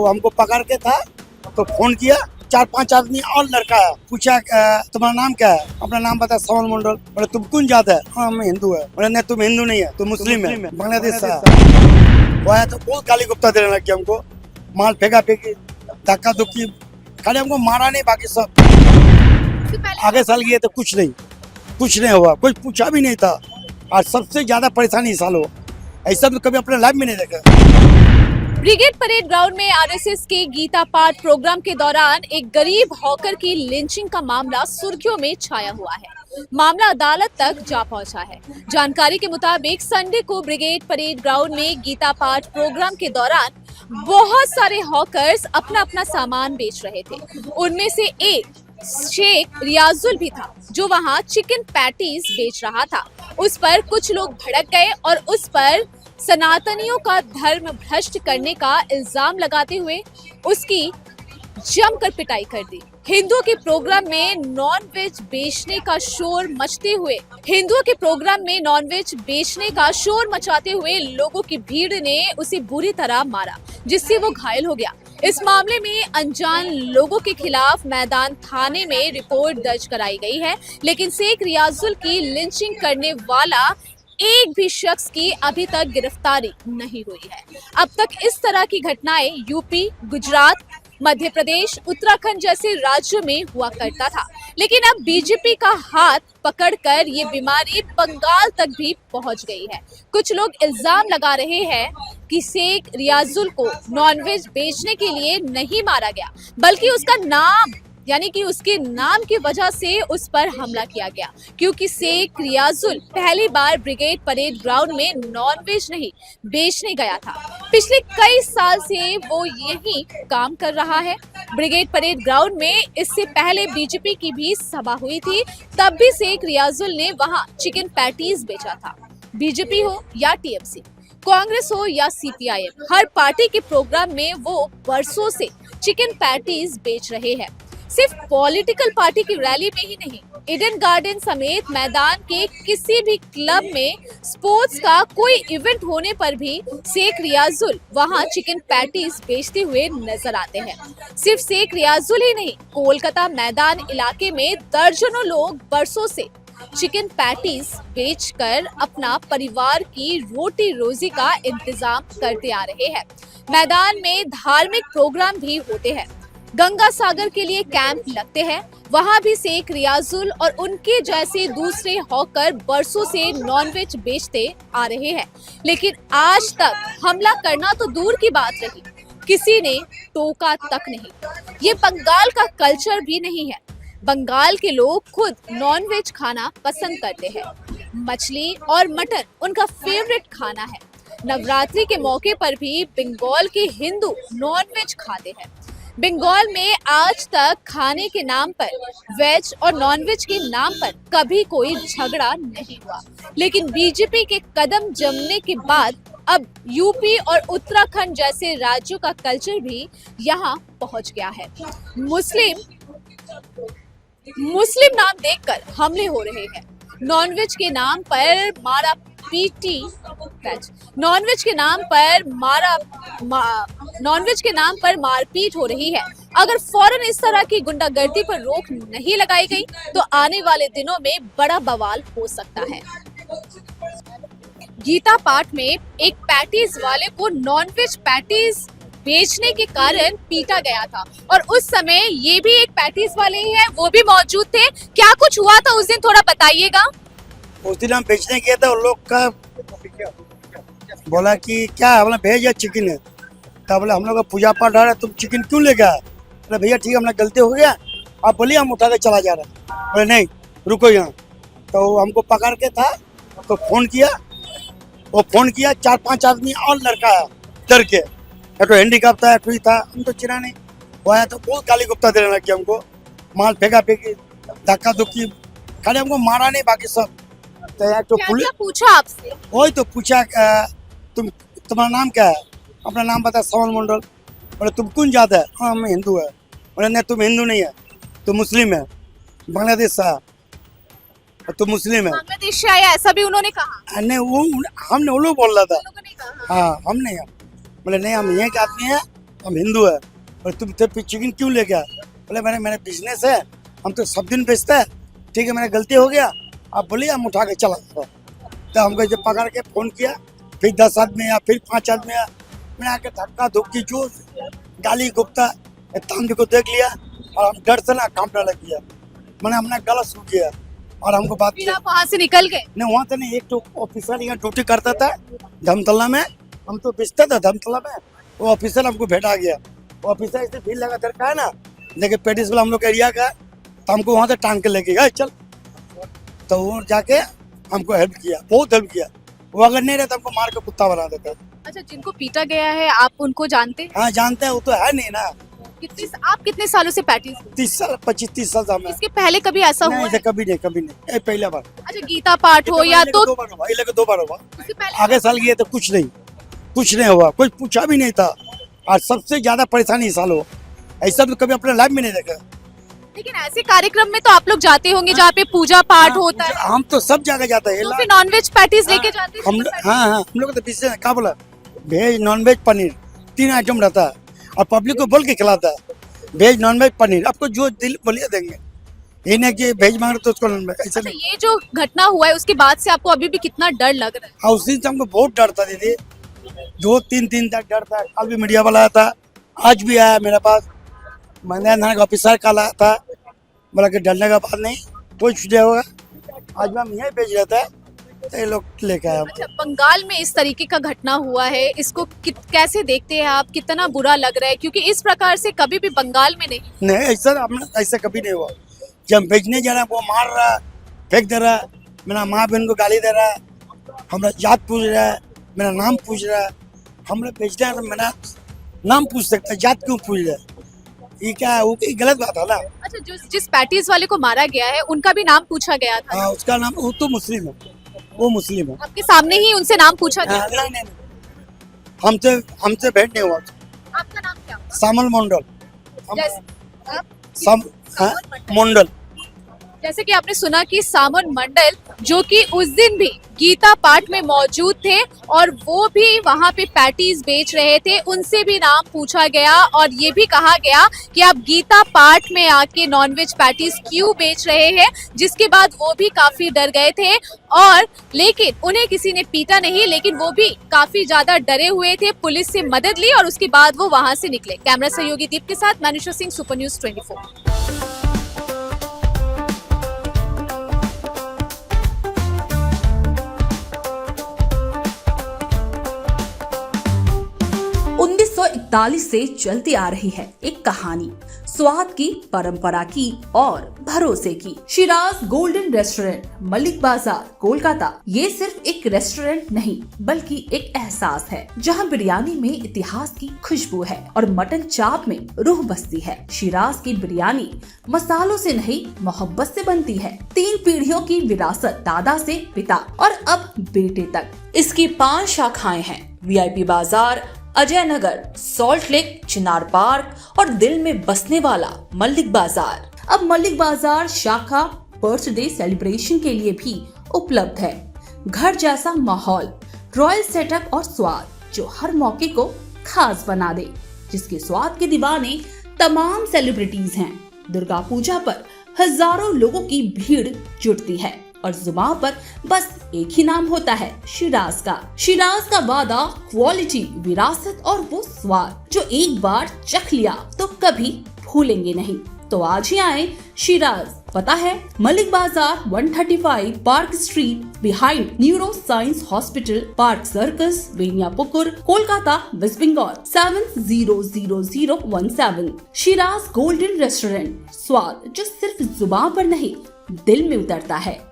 तो हमको पकड़ के था, तो फोन किया, 4-5 आदमी और लड़का है, पूछा तुम्हारा नाम क्या है, अपना नाम बता, श्रवण मंडल। बोले तुम कौन जात है? हाँ मैं हिंदू है। बोले नहीं तुम हिंदू नहीं है, तुम मुस्लिम है, बांग्लादेश से। वो आया तो बहुत गाली गुप्ता देने लग गया हमको, माल फेंका फेंकी, धक्का धुक्की, खाली हमको मारा नहीं, बाकी सब आगे साल गए तो कुछ नहीं हुआ, कोई पूछा भी नहीं था। और सबसे ज्यादा परेशानी इस साल हो, ऐसा तो कभी अपने लाइफ में नहीं देखा। ब्रिगेड परेड ग्राउंड में आरएसएस के गीता पाठ प्रोग्राम के दौरान एक गरीब हॉकर की लिंचिंग का मामला सुर्खियों में छाया हुआ है। मामला अदालत तक जा पहुंचा है। जानकारी के मुताबिक संडे को ब्रिगेड परेड ग्राउंड में गीता पाठ प्रोग्राम के दौरान बहुत सारे हॉकर्स अपना अपना सामान बेच रहे थे। उनमें से एक शेख रियाजुल भी था, जो वहां चिकन पैटीज बेच रहा था। उस पर कुछ लोग भड़क गए और उस पर सनातनियों का धर्म भ्रष्ट करने का इल्जाम लगाते हुए उसकी जमकर पिटाई कर दी। हिंदुओं के प्रोग्राम में नॉनवेज बेचने का शोर मचाते हुए लोगों की भीड़ ने उसे बुरी तरह मारा, जिससे वो घायल हो गया। इस मामले में अनजान लोगों के खिलाफ मैदान थाने में रिपोर्ट दर्ज कराई गई है, लेकिन शेख रियाजुल की लिंचिंग करने वाला एक भी शख्स की अभी तक गिरफ्तारी नहीं हुई है। अब तक इस तरह की घटनाएं यूपी, गुजरात, मध्य प्रदेश, उत्तराखंड जैसे राज्यों में हुआ करता था, लेकिन अब बीजेपी का हाथ पकड़कर ये बीमारी बंगाल तक भी पहुंच गई है। कुछ लोग इल्जाम लगा रहे हैं कि शेख रियाजुल को नॉनवेज बेचने के लिए नहीं मारा गया, बल्कि उसका नाम यानी कि उसके नाम की वजह से उस पर हमला किया गया, क्योंकि शेख रियाजुल पहली बार ब्रिगेड परेड ग्राउंड में नॉनवेज नहीं बेचने गया था। पिछले कई साल से वो यही काम कर रहा है। ब्रिगेड परेड ग्राउंड में इससे पहले बीजेपी की भी सभा हुई थी, तब भी शेख रियाजुल ने वहां चिकन पैटीज बेचा था। बीजेपी हो या टीएमसी, कांग्रेस हो या सीपीआईएम, हर पार्टी के प्रोग्राम में वो बरसों से चिकन पैटीज बेच रहे हैं। सिर्फ पॉलिटिकल पार्टी की रैली में ही नहीं, ईडन गार्डन समेत मैदान के किसी भी क्लब में स्पोर्ट्स का कोई इवेंट होने पर भी शेख रियाजुल वहां चिकन पैटीज बेचते हुए नजर आते हैं। सिर्फ शेख रियाजुल ही नहीं, कोलकाता मैदान इलाके में दर्जनों लोग बरसों से चिकन पैटीज बेचकर अपना परिवार की रोटी रोजी का इंतजाम करते आ रहे हैं। मैदान में धार्मिक प्रोग्राम भी होते हैं, गंगा सागर के लिए कैंप लगते हैं, वहां भी शेख रियाजुल और उनके जैसे दूसरे हॉकर बरसों से नॉनवेज बेचते आ रहे हैं, लेकिन आज तक हमला करना तो दूर की बात रही, किसी ने टोका तक नहीं। ये बंगाल का कल्चर भी नहीं है। बंगाल के लोग खुद नॉनवेज खाना पसंद करते हैं। मछली और मटन उनका फेवरेट खाना है। नवरात्रि के मौके पर भी बंगाल के हिंदू नॉनवेज खाते हैं। बंगाल में आज तक खाने के नाम पर, वेज और नॉनवेज के नाम पर कभी कोई झगड़ा नहीं हुआ, लेकिन बीजेपी के कदम जमने के बाद अब यूपी और उत्तराखंड जैसे राज्यों का कल्चर भी यहाँ पहुँच गया है। मुस्लिम नाम देकर हमले हो रहे हैं। नॉनवेज के नाम पर मारपीट हो रही है। अगर फौरन इस तरह की गुंडागर्दी पर रोक नहीं लगाई गई तो आने वाले दिनों में बड़ा बवाल हो सकता है। गीता पाठ में एक पैटीज वाले को नॉनवेज पैटीज बेचने के कारण पीटा गया था, और उस समय ये भी एक पैटीज वाले ही है, वो भी मौजूद थे। क्या कुछ हुआ था उस दिन, थोड़ा बताइएगा। उस दिन हम बेचने गए थे, उन लोग का बोला कि क्या है, बोला भेज या चिकन है, तब बोला हम लोग का पूजा पाठ आ रहा है, तुम चिकन क्यों ले गए? बोले भैया ठीक है, हमने गलती हो गया, आप बोलिए हम उठा के चला जा रहे हैं। बोले नहीं रुको यहाँ, तो हमको पकड़ के था, तो फोन किया, 4-5 आदमी और लड़का है डर के, तो हैंडीकैप था, ही था, हम तो चिरा नहीं। वो आया तो बहुत गाली गुप्ता देने लग गया हमको, माल फेंका फेंकी, धक्का धुक्की, खाली हमको मारा नहीं, बाकी सब। तो क्या पूछा आपसे? वही तो पूछा तुम्हारा नाम क्या है, अपना नाम बता, श्रवण मंडल। बोले तुम कौन जात है? हाँ मैं हिंदू है। बोले नहीं तुम हिंदू नहीं है, तुम मुस्लिम है, बांग्लादेश से, तुम मुस्लिम है। बांग्लादेश से आया ऐसा भी उन्होंने कहा? नहीं वो हमने वो लोग बोल रहा था। हाँ हम नहीं है। बोले नहीं हम यहाँ के आदमी है, हम हिंदू है। बोले तुम इतने चिकन क्यों ले गया? बोले मैंने बिजनेस है, हम तो सब दिन बेचते हैं। ठीक है, मैंने गलती हो गया, आप बोलिए हम उठा के चला गया। तो हमको जब पकड़ के फोन किया, फिर 10 आदमी आया, फिर 5 आदमी आया। मैंने आके धक्का धुक्की जो गाली गुप्ता तांदे को देख लिया और हम डर से ना कांपने लग गया। मैंने अपना गला सूख गया और हमको बात फिर किया। आप वहाँ से निकल गए? नहीं, वहाँ से नहीं, एक तो ऑफिसर यहाँ ड्यूटी करता था धर्मतला में, हम तो बेचते थे धर्मतला में। वो ऑफिसर हमको भेटा गया। वो ऑफिसर ऐसे भीड़ लगा रखा है ना, देखिए पेटिस वाला हम लोग एरिया का, तो हमको वहाँ से टांग के लेके गए चल। तो वो जाके हमको हेल्प किया, बहुत हेल्प किया। वो अगर नहीं रहता हमको मार के कुत्ता बना देता। अच्छा, जिनको पीटा गया है आप उनको जानते हैं? हाँ जानते हैं, वो तो है नहीं ना। आप कितने सालों से पैटीज? 30 साल 25-30 साल से हमें। इसके पहले कभी ऐसा हुआ है? कभी नहीं, ये पहला बार। अच्छा, गीता पाठ हो या तो 2 बार हुआ, ये लगे 2 बार हुआ। इससे पहले आगे साल गए तो कुछ नहीं हुआ, कोई पूछा भी नहीं था। और सबसे ज्यादा परेशानी इस साल हो, ऐसा तो कभी अपने लाइफ में नहीं देखा। लेकिन ऐसे कार्यक्रम में तो आप लोग जाते होंगे जहाँ पे पूजा पाठ होता है। हम तो सब जगह जाते हैं। तो फिर नॉनवेज पैटीज लेके जाते हैं? हम लोग तो पीछे क्या बोला, वेज नॉनवेज पनीर 3 आइटम रहता है और पब्लिक को बोल के खिलाता है। वेज नॉनवेज पनीर, आपको जो दिल बोलिए देंगे। ये नहीं कि वेज मांग रहे तो उसको नॉनवेज, ऐसा अच्छा, ये जो घटना हुआ है उसके बाद से आपको अभी भी कितना डर लग रहा है? हाँ, उस दिन से हमको बहुत डर था दीदी, 2-3 दिन तक डर था। कल भी मीडिया वाला आया था, आज भी आया मेरे पास। मैंने थाना का ऑफिसर कल आया था, बोला कि डरने का बात नहीं, कोई छुटे होगा। आज मैं यहीं भेज रहा था तो ये लोग लेके आया। अच्छा, बंगाल में इस तरीके का घटना हुआ है, इसको कैसे देखते हैं आप? कितना बुरा लग रहा है? क्योंकि इस प्रकार से कभी भी बंगाल में नहीं ऐसा कभी नहीं हुआ। जब बेचने जा रहा है वो मार रहा है, फेंक दे रहा है, मेरा माँ बहन को गाली दे रहा है, हमारा जात पूछ रहा है, मेरा नाम पूछ रहा है। हम लोग बेचते हैं तो मेरा नाम पूछ सकता है, जात क्यों पूछ रहा है? ये क्या है, वो गलत बात है ना। अच्छा, जिस पैटीज वाले को मारा गया है उनका भी नाम पूछा गया था? हाँ, उसका नाम, वो तो मुस्लिम है, वो मुस्लिम है। आपके सामने ही उनसे नाम पूछा गया? नहीं, हमसे भेंट नहीं हुआ। आपका नाम क्या? सामल मंडल। आप मंडल। जैसे कि आपने सुना कि सामन मंडल जो कि उस दिन भी गीता पाठ में मौजूद थे और वो भी वहां पे पैटीज बेच रहे थे, उनसे भी नाम पूछा गया और ये भी कहा गया कि आप गीता पाठ में आके नॉनवेज पैटीज क्यों बेच रहे हैं, जिसके बाद वो भी काफी डर गए थे। और लेकिन उन्हें किसी ने पीटा नहीं, लेकिन वो भी काफी ज्यादा डरे हुए थे। पुलिस से मदद ली और उसके बाद वो वहां से निकले। कैमरा सहयोगी दीप के साथ मैनुषा सिंह, सुपर न्यूज 24। से चलती आ रही है एक कहानी, स्वाद की, परंपरा की और भरोसे की। शिराज गोल्डन रेस्टोरेंट, मलिक बाजार, कोलकाता। ये सिर्फ एक रेस्टोरेंट नहीं बल्कि एक एहसास है, जहां बिरयानी में इतिहास की खुशबू है और मटन चाप में रूह बसती है। शिराज की बिरयानी मसालों से नहीं, मोहब्बत से बनती है। 3 पीढ़ियों की विरासत, दादा से पिता और अब बेटे तक। इसकी 5 शाखाएं हैं, VIP बाजार, अजय नगर, सॉल्ट लेक, चिनार पार्क और दिल में बसने वाला मलिक बाजार। अब मलिक बाजार शाखा बर्थडे सेलिब्रेशन के लिए भी उपलब्ध है। घर जैसा माहौल, रॉयल सेटअप और स्वाद जो हर मौके को खास बना दे, जिसके स्वाद के दीवाने तमाम सेलिब्रिटीज हैं। दुर्गा पूजा पर हजारों लोगों की भीड़ जुटती है और जुबान पर बस एक ही नाम होता है, शिराज का। शिराज का वादा, क्वालिटी, विरासत और वो स्वाद जो एक बार चख लिया तो कभी भूलेंगे नहीं। तो आज ही आए शिराज। पता है Mullick Bazar, 135 Park Street, behind neuro science hospital, Park Circus, Beniapukur, Kolkata, West Bengal 700017। Shiraz Golden Restaurant, स्वाद जो सिर्फ जुबान पर नहीं दिल में उतरता है।